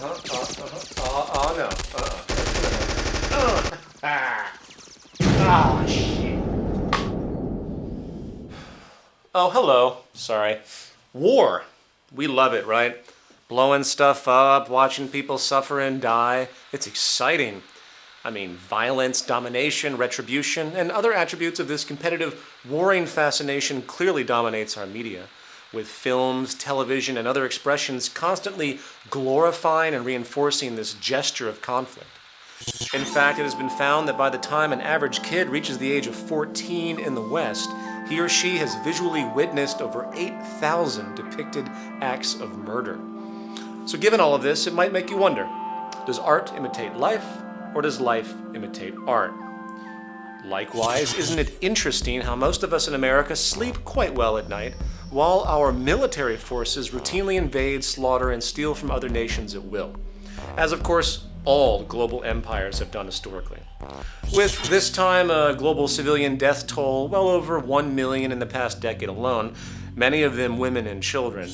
Oh, no. Ah, shit. Oh, hello. Sorry. War. We love it, right? Blowing stuff up, watching people suffer and die. It's exciting. I mean, violence, domination, retribution, and other attributes of this competitive, warring fascination clearly dominates our media, with films, television, and other expressions constantly glorifying and reinforcing this gesture of conflict. In fact, it has been found that by the time an average kid reaches the age of 14 in the West, he or she has visually witnessed over 8,000 depicted acts of murder. So given all of this, it might make you wonder, does art imitate life, or does life imitate art? Likewise, isn't it interesting how most of us in America sleep quite well at night, while our military forces routinely invade, slaughter, and steal from other nations at will? As of course, all global empires have done historically. With this time a global civilian death toll well over 1 million in the past decade alone, many of them women and children.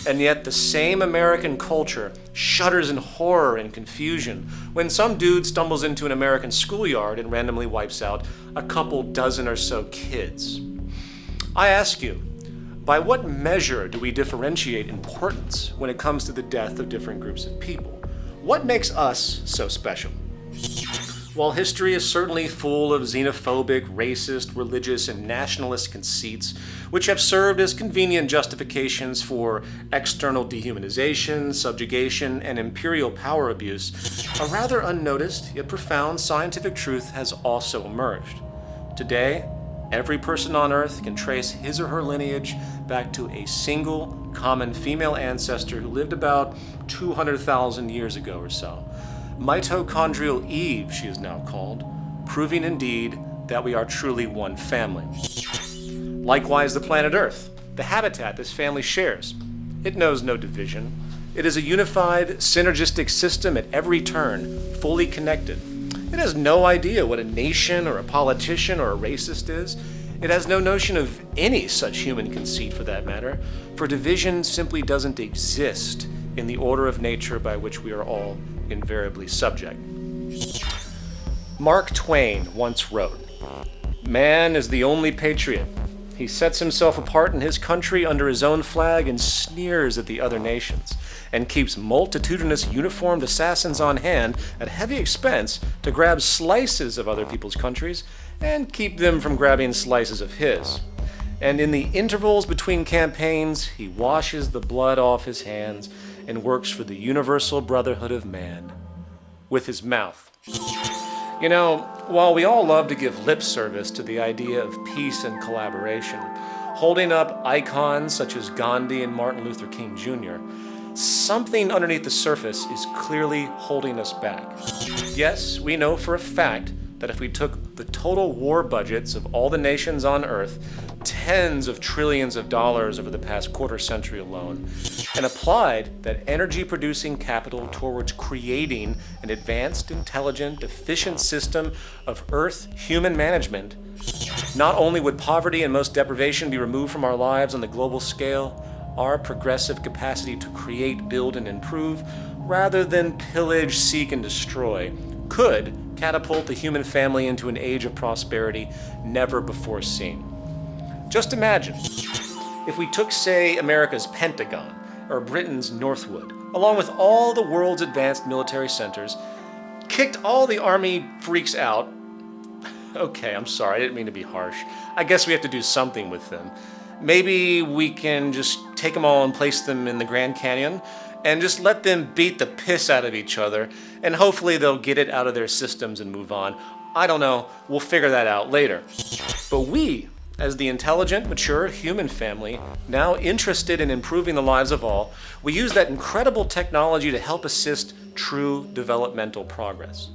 And yet the same American culture shudders in horror and confusion when some dude stumbles into an American schoolyard and randomly wipes out a couple dozen or so kids. I ask you, by what measure do we differentiate importance when it comes to the death of different groups of people? What makes us so special? While history is certainly full of xenophobic, racist, religious, and nationalist conceits, which have served as convenient justifications for external dehumanization, subjugation, and imperial power abuse, a rather unnoticed yet profound scientific truth has also emerged. Today, every person on Earth can trace his or her lineage back to a single, common female ancestor who lived about 200,000 years ago or so. Mitochondrial Eve, she is now called, proving indeed that we are truly one family. Likewise, the planet Earth, the habitat this family shares. It knows no division. It is a unified, synergistic system at every turn, fully connected. It has no idea what a nation or a politician or a racist is. It has no notion of any such human conceit for that matter, for division simply doesn't exist in the order of nature by which we are all invariably subject. Mark Twain once wrote, "Man is the only patriot. He sets himself apart in his country under his own flag and sneers at the other nations, and keeps multitudinous uniformed assassins on hand at heavy expense to grab slices of other people's countries and keep them from grabbing slices of his. And in the intervals between campaigns, he washes the blood off his hands and works for the universal brotherhood of man with his mouth." You know, while we all love to give lip service to the idea of peace and collaboration, holding up icons such as Gandhi and Martin Luther King Jr., something underneath the surface is clearly holding us back. Yes, we know for a fact that if we took the total war budgets of all the nations on Earth, tens of trillions of dollars over the past quarter century alone, and applied that energy-producing capital towards creating an advanced, intelligent, efficient system of Earth human management, not only would poverty and most deprivation be removed from our lives on the global scale, our progressive capacity to create, build, and improve, rather than pillage, seek, and destroy, could catapult the human family into an age of prosperity never before seen. Just imagine, if we took, say, America's Pentagon, or Britain's Northwood, along with all the world's advanced military centers, kicked all the army freaks out. Okay, I'm sorry, I didn't mean to be harsh. I guess we have to do something with them. Maybe we can just take them all and place them in the Grand Canyon and just let them beat the piss out of each other, and hopefully they'll get it out of their systems and move on. I don't know, we'll figure that out later. But we, as the intelligent, mature human family, now interested in improving the lives of all, we use that incredible technology to help assist true developmental progress.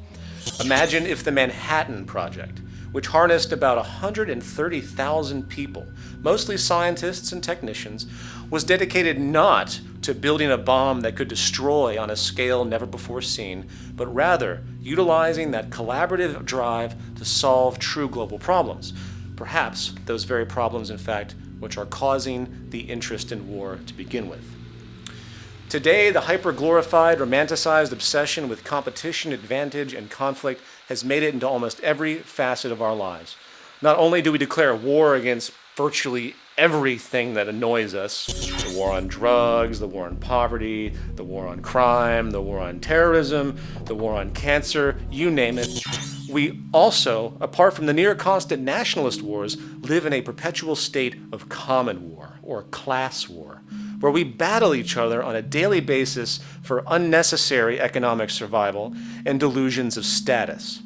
Imagine if the Manhattan Project, which harnessed about 130,000 people, mostly scientists and technicians, was dedicated not to building a bomb that could destroy on a scale never before seen, but rather utilizing that collaborative drive to solve true global problems. Perhaps those very problems, in fact, which are causing the interest in war to begin with. Today, the hyper-glorified, romanticized obsession with competition, advantage, and conflict has made it into almost every facet of our lives. Not only do we declare war against virtually everything that annoys us, the war on drugs, the war on poverty, the war on crime, the war on terrorism, the war on cancer, you name it. We also, apart from the near constant nationalist wars, live in a perpetual state of common war, or class war, where we battle each other on a daily basis for unnecessary economic survival and delusions of status.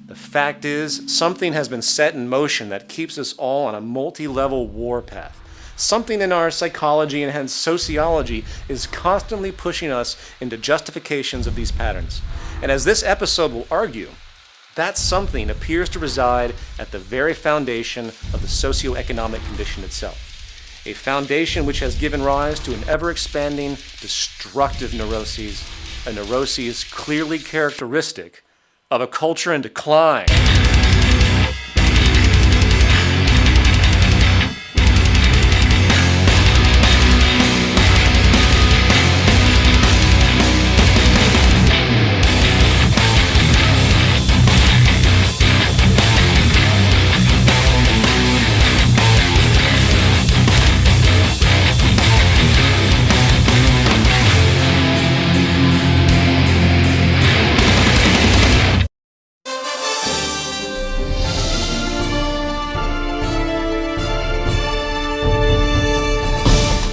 The fact is, something has been set in motion that keeps us all on a multi-level war path. Something in our psychology and hence sociology is constantly pushing us into justifications of these patterns. And as this episode will argue, that something appears to reside at the very foundation of the socioeconomic condition itself. A foundation which has given rise to an ever-expanding, destructive neuroses, a neuroses clearly characteristic of a culture in decline.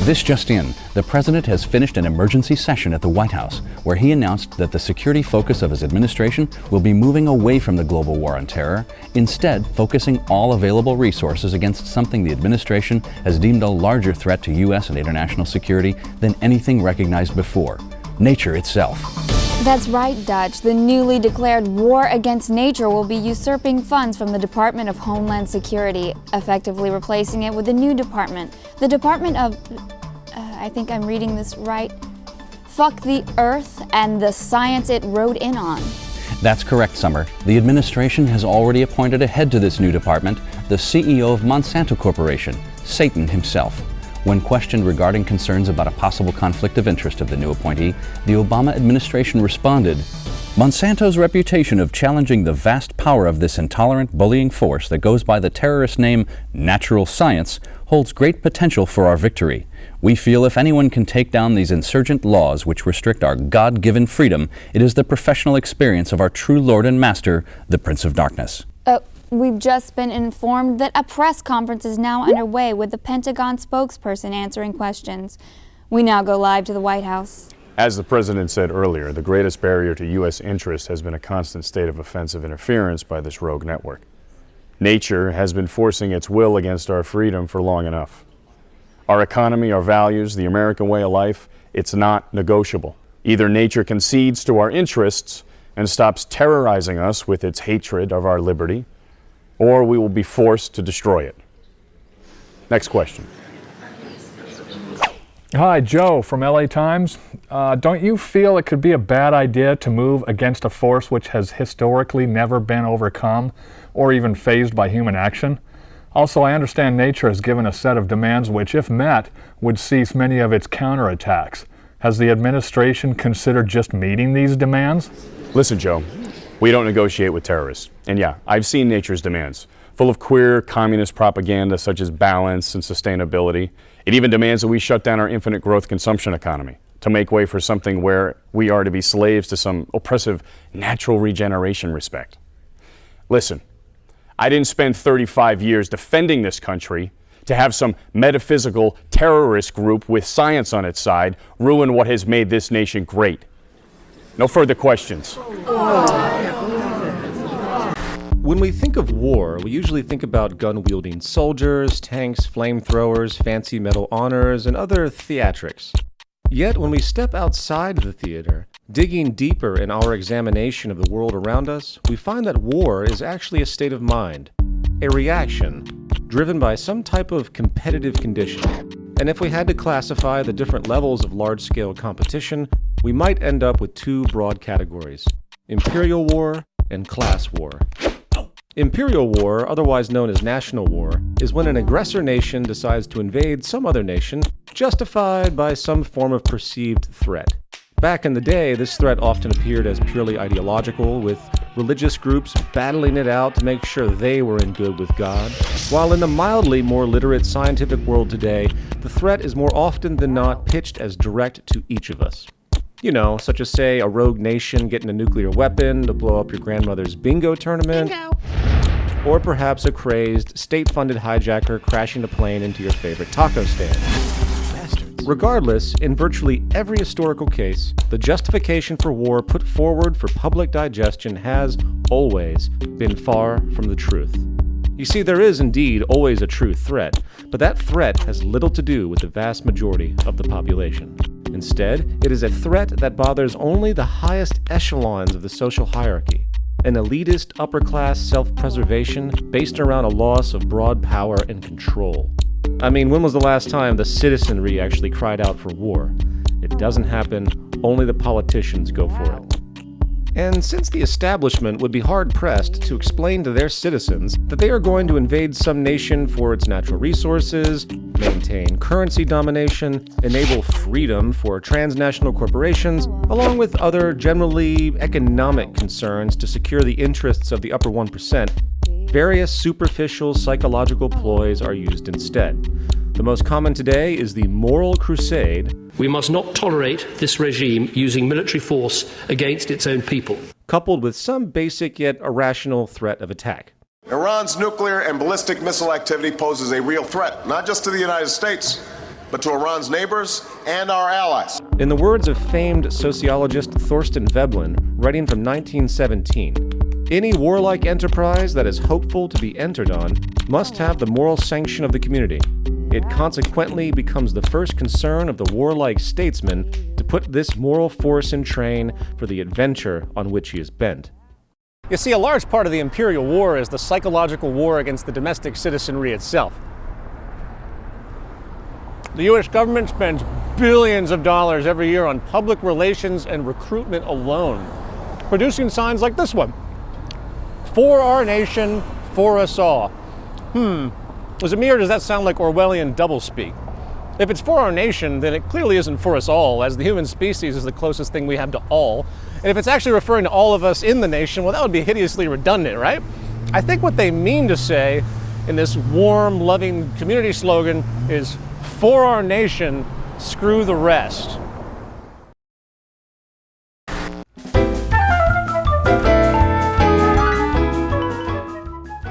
This just in, the president has finished an emergency session at the White House, where he announced that the security focus of his administration will be moving away from the global war on terror, instead focusing all available resources against something the administration has deemed a larger threat to U.S. and international security than anything recognized before: nature itself. That's right, Dutch. The newly declared war against nature will be usurping funds from the Department of Homeland Security, effectively replacing it with a new department. The Department of, I think I'm reading this right, Fuck the Earth and the Science it rode in on. That's correct, Summer. The administration has already appointed a head to this new department, the CEO of Monsanto Corporation, Satan himself. When questioned regarding concerns about a possible conflict of interest of the new appointee, the Obama administration responded, "Monsanto's reputation of challenging the vast power of this intolerant, bullying force that goes by the terrorist name natural science holds great potential for our victory. We feel if anyone can take down these insurgent laws which restrict our God-given freedom, it is the professional experience of our true Lord and Master, the Prince of Darkness." We've just been informed that a press conference is now underway with the Pentagon spokesperson answering questions. We now go live to the White House. As the president said earlier, the greatest barrier to U.S. interest has been a constant state of offensive interference by this rogue network. Nature has been forcing its will against our freedom for long enough. Our economy, our values, the American way of life, it's not negotiable. Either nature concedes to our interests and stops terrorizing us with its hatred of our liberty, or we will be forced to destroy it. Next question. Hi, Joe from LA Times. Don't you feel it could be a bad idea to move against a force which has historically never been overcome or even phased by human action? Also, I understand nature has given a set of demands which, if met, would cease many of its counterattacks. Has the administration considered just meeting these demands? Listen, Joe, we don't negotiate with terrorists. And yeah, I've seen nature's demands, full of queer communist propaganda such as balance and sustainability. It even demands that we shut down our infinite growth consumption economy to make way for something where we are to be slaves to some oppressive natural regeneration respect. Listen, I didn't spend 35 years defending this country to have some metaphysical terrorist group with science on its side ruin what has made this nation great. No further questions. When we think of war, we usually think about gun-wielding soldiers, tanks, flamethrowers, fancy medal honors, and other theatrics. Yet, when we step outside the theater, digging deeper in our examination of the world around us, we find that war is actually a state of mind, a reaction, driven by some type of competitive condition. And if we had to classify the different levels of large-scale competition, we might end up with two broad categories: imperial war and class war. Imperial war, otherwise known as national war, is when an aggressor nation decides to invade some other nation, justified by some form of perceived threat. Back in the day, this threat often appeared as purely ideological, with religious groups battling it out to make sure they were in good with God. While in the mildly more literate scientific world today, the threat is more often than not pitched as direct to each of us. You know, such as, say, a rogue nation getting a nuclear weapon to blow up your grandmother's bingo tournament. Bingo. Or perhaps a crazed, state-funded hijacker crashing a plane into your favorite taco stand. Bastards. Regardless, in virtually every historical case, the justification for war put forward for public digestion has, always, been far from the truth. You see, there is indeed always a true threat, but that threat has little to do with the vast majority of the population. Instead, it is a threat that bothers only the highest echelons of the social hierarchy, an elitist upper-class self-preservation based around a loss of broad power and control. I mean, when was the last time the citizenry actually cried out for war? It doesn't happen, only the politicians go for it. And since the establishment would be hard-pressed to explain to their citizens that they are going to invade some nation for its natural resources, maintain currency domination, enable freedom for transnational corporations, along with other generally economic concerns to secure the interests of the upper 1%, various superficial psychological ploys are used instead. The most common today is the moral crusade. We must not tolerate this regime using military force against its own people, coupled with some basic yet irrational threat of attack. Iran's nuclear and ballistic missile activity poses a real threat, not just to the United States, but to Iran's neighbors and our allies. In the words of famed sociologist Thorstein Veblen, writing from 1917, any warlike enterprise that is hopeful to be entered on must have the moral sanction of the community. It consequently becomes the first concern of the warlike statesman to put this moral force in train for the adventure on which he is bent. You see, a large part of the Imperial War is the psychological war against the domestic citizenry itself. The U.S. government spends billions of dollars every year on public relations and recruitment alone, producing signs like this one. For our nation, for us all. Zamir, does that sound like Orwellian doublespeak? If it's for our nation, then it clearly isn't for us all, as the human species is the closest thing we have to all. And if it's actually referring to all of us in the nation, well, that would be hideously redundant, right? I think what they mean to say in this warm, loving community slogan is, for our nation, screw the rest.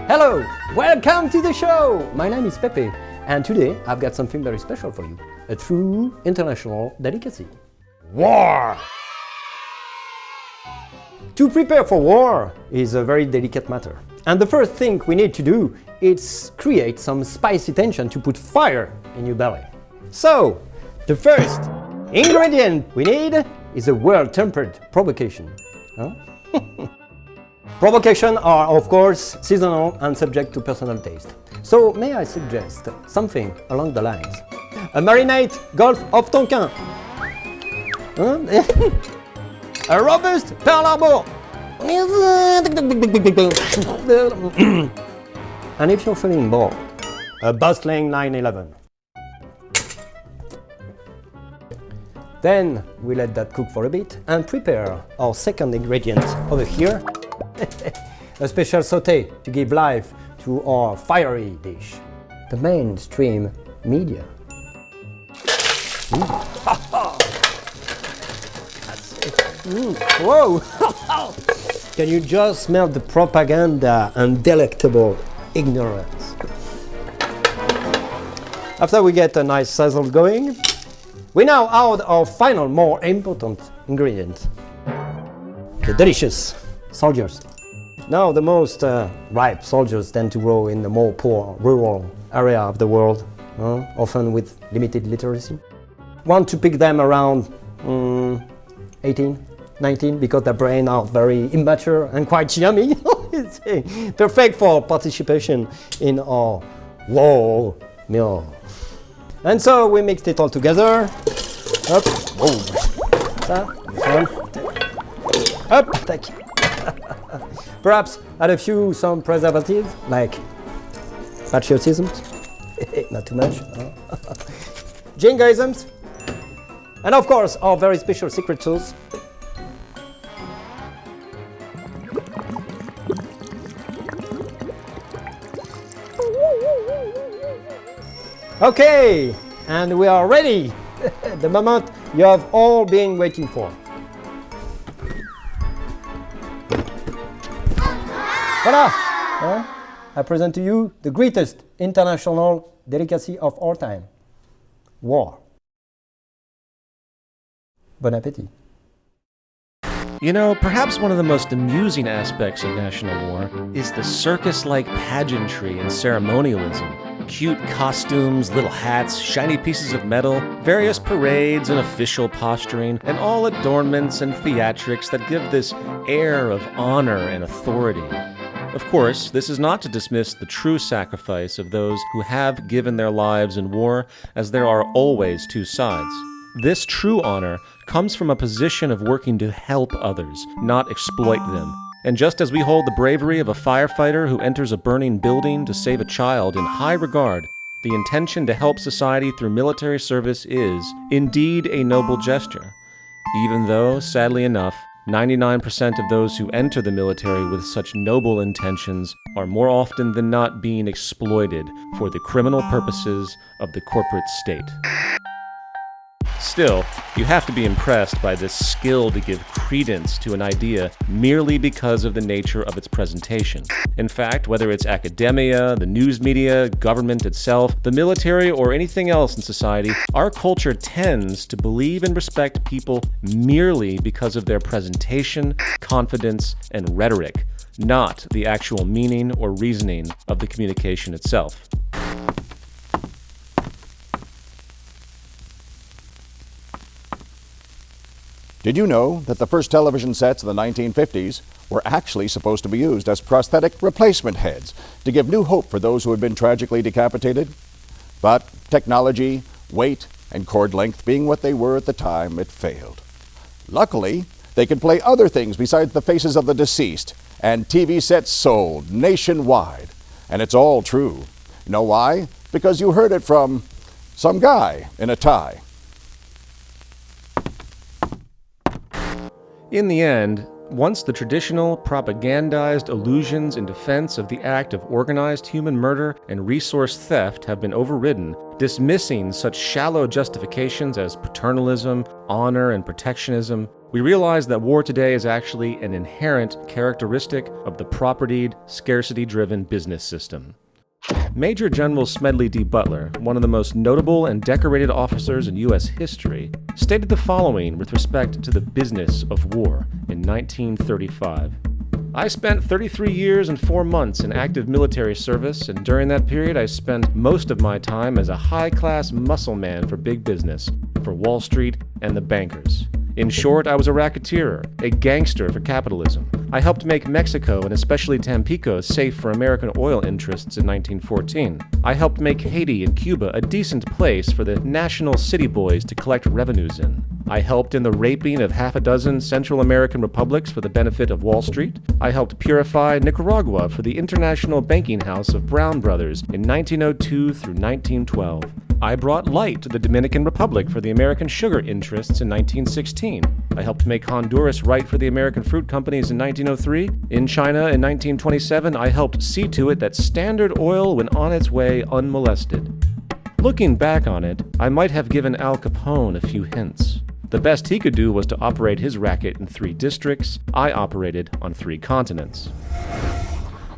Hello, welcome to the show! My name is Pepe, and today I've got something very special for you. A true international delicacy. War! To prepare for war is a very delicate matter. And the first thing we need to do is create some spicy tension to put fire in your belly. So, the first ingredient we need is a well-tempered provocation. Provocations are, of course, seasonal and subject to personal taste. So, may I suggest something along the lines? A marinade Gulf of Tonkin. A robust Pearl Harbor. And if you're feeling bored, a bustling 9/11. Then we let that cook for a bit and prepare our second ingredient over here. A special sauté to give life to our fiery dish. The mainstream media. That's it. Whoa! Can you just smell the propaganda and delectable ignorance? After we get a nice sizzle going, we now add our final, more important ingredient. The delicious soldiers. Now, the most ripe soldiers tend to grow in the more poor, rural area of the world, often with limited literacy. Want to pick them around 18, 19, because their brains are very immature and quite yummy. It's perfect for participation in our war meal. And so we mixed it all together. Up, boom. Up, take it. Perhaps add a few some preservatives like patriotism, not too much, jingoisms, and of course our very special secret sauce. Okay, and we are ready. The moment you have all been waiting for. Voila! I present to you the greatest international delicacy of all time, war. Bon appétit. You know, perhaps one of the most amusing aspects of national war is the circus-like pageantry and ceremonialism. Cute costumes, little hats, shiny pieces of metal, various parades and official posturing, and all adornments and theatrics that give this air of honor and authority. Of course, this is not to dismiss the true sacrifice of those who have given their lives in war, as there are always two sides. This true honor comes from a position of working to help others, not exploit them. And just as we hold the bravery of a firefighter who enters a burning building to save a child in high regard, the intention to help society through military service is, indeed, a noble gesture. Even though, sadly enough, 99% of those who enter the military with such noble intentions are more often than not being exploited for the criminal purposes of the corporate state. Still, you have to be impressed by this skill to give credence to an idea merely because of the nature of its presentation. In fact, whether it's academia, the news media, government itself, the military, or anything else in society, our culture tends to believe and respect people merely because of their presentation, confidence, and rhetoric, not the actual meaning or reasoning of the communication itself. Did you know that the first television sets in the 1950s were actually supposed to be used as prosthetic replacement heads to give new hope for those who had been tragically decapitated? But technology, weight, and cord length being what they were at the time, it failed. Luckily, they could play other things besides the faces of the deceased, and TV sets sold nationwide. And it's all true. You know why? Because you heard it from some guy in a tie. In the end, once the traditional, propagandized allusions in defense of the act of organized human murder and resource theft have been overridden, dismissing such shallow justifications as paternalism, honor, and protectionism, we realize that war today is actually an inherent characteristic of the propertied, scarcity-driven business system. Major General Smedley D. Butler, one of the most notable and decorated officers in U.S. history, stated the following with respect to the business of war in 1935. I spent 33 years and 4 months in active military service, and during that period I spent most of my time as a high-class muscle man for big business, for Wall Street and the bankers. In short, I was a racketeer, a gangster for capitalism. I helped make Mexico, and especially Tampico, safe for American oil interests in 1914. I helped make Haiti and Cuba a decent place for the national city boys to collect revenues in. I helped in the raping of half a dozen Central American republics for the benefit of Wall Street. I helped purify Nicaragua for the International Banking House of Brown Brothers in 1902 through 1912. I brought light to the Dominican Republic for the American sugar interests in 1916. I helped make Honduras right for the American fruit companies in 1903. In China in 1927, I helped see to it that Standard Oil went on its way unmolested. Looking back on it, I might have given Al Capone a few hints. The best he could do was to operate his racket in 3 districts. I operated on 3 continents.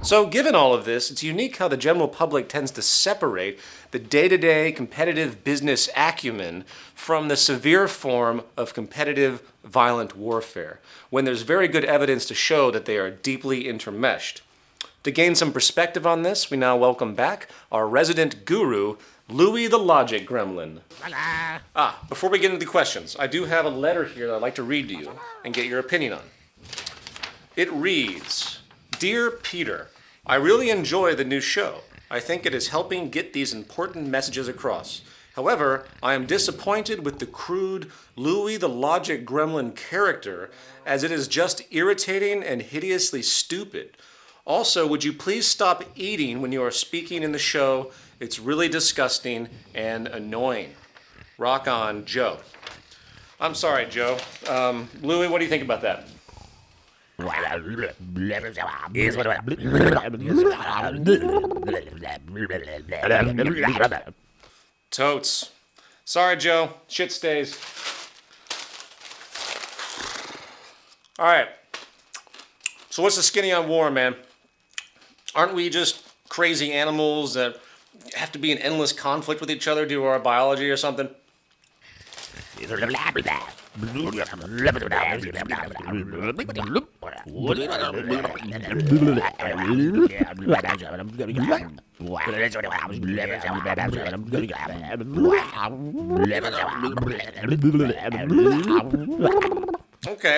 So given all of this, it's unique how the general public tends to separate the day-to-day competitive business acumen from the severe form of competitive violent warfare, when there's very good evidence to show that they are deeply intermeshed. To gain some perspective on this, we now welcome back our resident guru, Louis the Logic Gremlin. Before we get into the questions, I do have a letter here that I'd like to read to you and get your opinion on. It reads, Dear Peter, I really enjoy the new show. I think it is helping get these important messages across. However, I am disappointed with the crude Louis the Logic Gremlin character, as it is just irritating and hideously stupid. Also, would you please stop eating when you are speaking in the show? It's really disgusting and annoying. Rock on, Joe. I'm sorry, Joe. Louis, what do you think about that? Totes. Sorry, Joe. Shit stays. All right. So what's the skinny on war, man? Aren't we just crazy animals that have to be in endless conflict with each other due to our biology or something? Okay,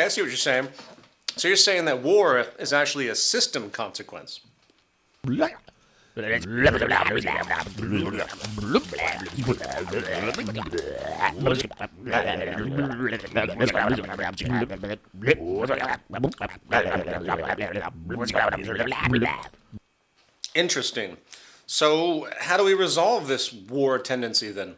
I see what you're saying. So you're saying that war is actually a system consequence. Interesting. So how do we resolve this war tendency then?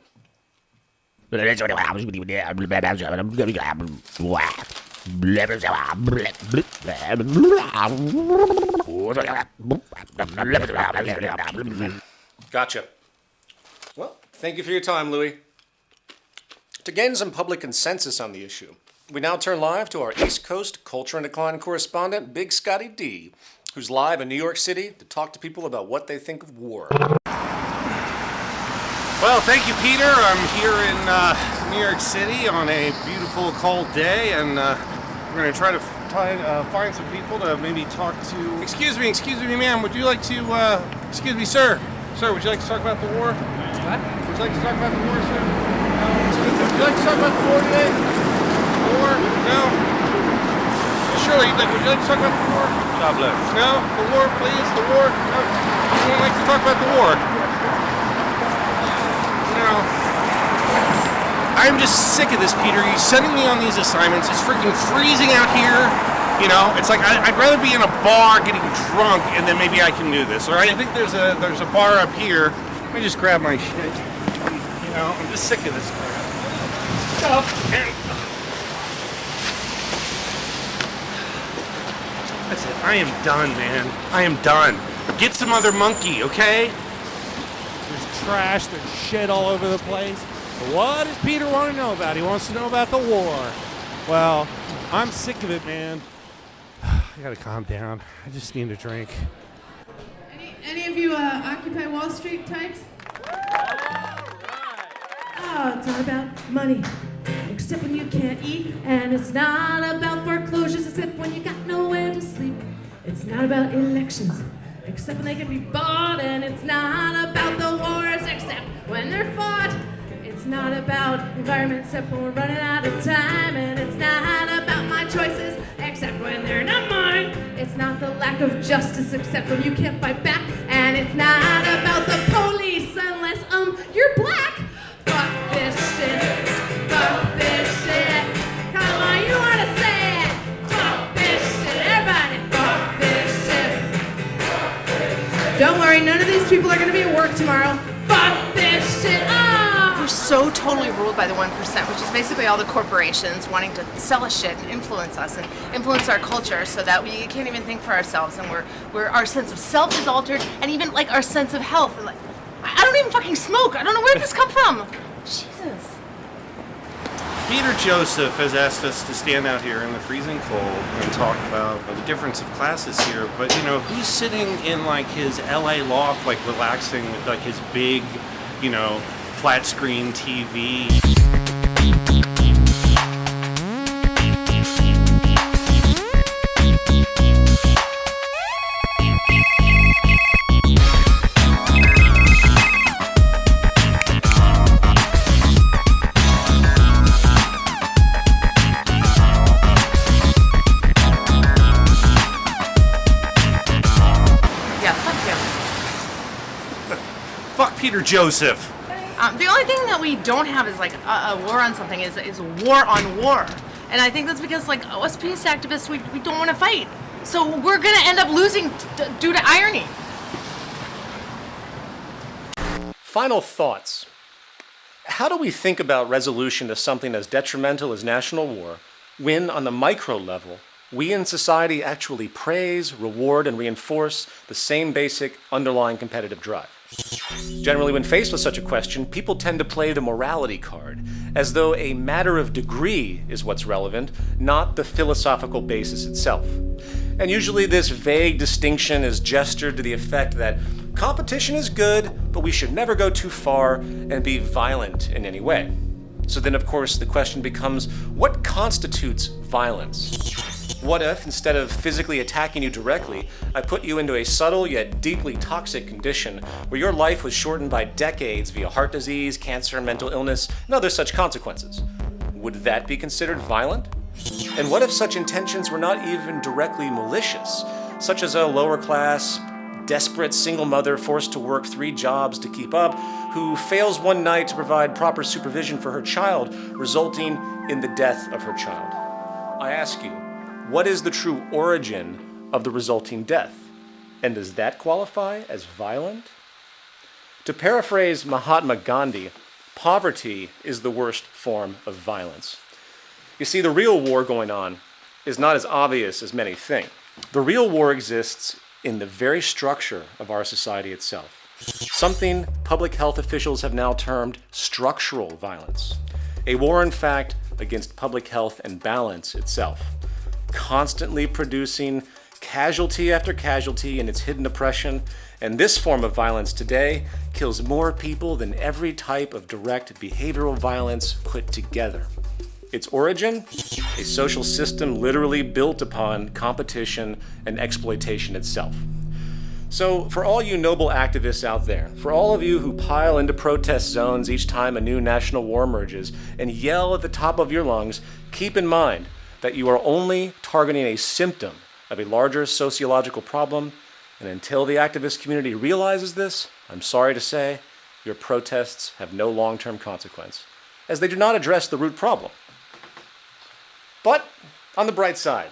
Gotcha. Well, thank you for your time, Louis. To gain some public consensus on the issue, we now turn live to our East Coast Culture and Decline correspondent, Big Scotty D, who's live in New York City to talk to people about what they think of war. Well, thank you, Peter. I'm here in New York City on a beautiful, cold day, and we're going to try to find some people to maybe talk to. Excuse me, ma'am. Would you like to, excuse me, sir. Sir, would you like to talk about the war? What? Would you like to talk about the war, sir? No. Would you like to talk about the war today? The war? No? Surely, would you like to talk about the war? God bless. No? The war, please? The war? No? You wouldn't like to talk about the war? No. I'm just sick of this, Peter. You're sending me on these assignments. It's freaking freezing out here. You know, it's like I'd rather be in a bar getting drunk, and then maybe I can do this. All right? I think there's a bar up here. Let me just grab my shit. You know, I'm just sick of this stuff. That's it. I am done, man. I am done. Get some other monkey, okay? There's trash, there's shit all over the place. But what does Peter want to know about? He wants to know about the war. Well, I'm sick of it, man. I gotta calm down. I just need a drink. Any of you Occupy Wall Street types? Oh, it's not about money, except when you can't eat. And it's not about foreclosures, except when you got nowhere to sleep. It's not about elections, except when they can be bought. And it's not about the wars, except when they're fought. It's not about the environment, except when we're running out of time. And it's not about my choices, except when they're not mine. It's not the lack of justice, except when you can't fight back. And it's not about the police, unless you're black. Fuck this shit. Fuck this shit. Come on, you wanna say it? Fuck this shit. Everybody, fuck this shit. Don't worry, none of these people are gonna be at work tomorrow. Fuck this shit. We're so totally ruled by the 1%, which is basically all the corporations wanting to sell us shit and influence us and influence our culture so that we can't even think for ourselves, and our sense of self is altered, and even like our sense of health. And like, I don't even fucking smoke. I don't know where this come from. Jesus. Peter Joseph has asked us to stand out here in the freezing cold and talk about the difference of classes here. But, you know, who's sitting in, like, his LA loft, like, relaxing with, like, his big, you know, flat screen TV? Fuck Peter Joseph. The only thing that we don't have is like a war on something is war on war. And I think that's because like us peace activists, we don't want to fight. So we're going to end up losing due to irony. Final thoughts. How do we think about resolution to something as detrimental as national war when, on the micro level, we in society actually praise, reward, and reinforce the same basic underlying competitive drive? Generally, when faced with such a question, people tend to play the morality card, as though a matter of degree is what's relevant, not the philosophical basis itself. And usually this vague distinction is gestured to the effect that competition is good, but we should never go too far and be violent in any way. So then, of course, the question becomes, what constitutes violence? What if, instead of physically attacking you directly, I put you into a subtle yet deeply toxic condition where your life was shortened by decades via heart disease, cancer, mental illness, and other such consequences? Would that be considered violent? And what if such intentions were not even directly malicious, such as a lower class, desperate single mother forced to work 3 jobs to keep up, who fails one night to provide proper supervision for her child, resulting in the death of her child? I ask you, what is the true origin of the resulting death? And does that qualify as violent? To paraphrase Mahatma Gandhi, poverty is the worst form of violence. You see, the real war going on is not as obvious as many think. The real war exists in the very structure of our society itself. Something public health officials have now termed structural violence. A war, in fact, against public health and balance itself, constantly producing casualty after casualty in its hidden oppression, and this form of violence today kills more people than every type of direct behavioral violence put together. Its origin? A social system literally built upon competition and exploitation itself. So, for all you noble activists out there, for all of you who pile into protest zones each time a new national war emerges and yell at the top of your lungs, keep in mind that you are only targeting a symptom of a larger sociological problem, and until the activist community realizes this, I'm sorry to say, your protests have no long-term consequence, as they do not address the root problem. But, on the bright side,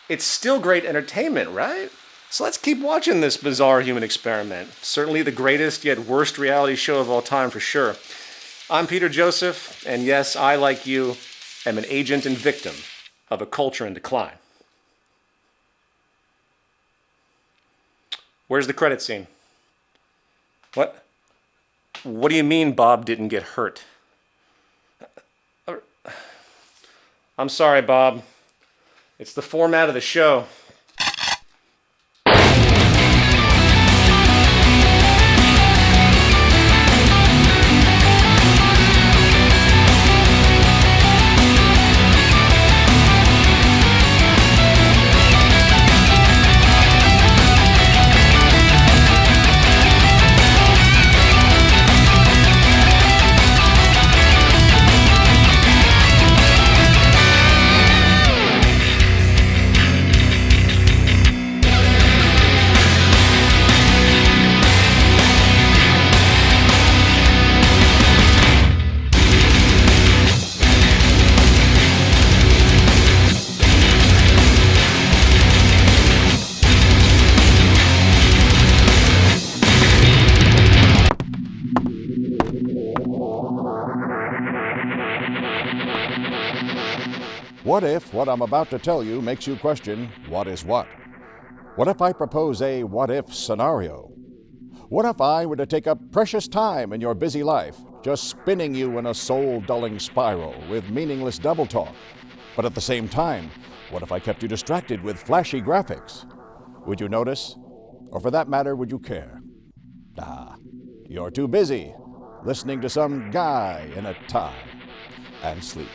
it's still great entertainment, right? So let's keep watching this bizarre human experiment. Certainly the greatest yet worst reality show of all time for sure. I'm Peter Joseph, and yes, I, like you, am an agent and victim of a culture in decline. Where's the credit scene? What? What do you mean Bob didn't get hurt? I'm sorry, Bob. It's the format of the show. What if what I'm about to tell you makes you question what is what? What if I propose a what-if scenario? What if I were to take up precious time in your busy life, just spinning you in a soul-dulling spiral with meaningless double talk? But at the same time, what if I kept you distracted with flashy graphics? Would you notice? Or for that matter, would you care? Ah, you're too busy listening to some guy in a tie and sleep.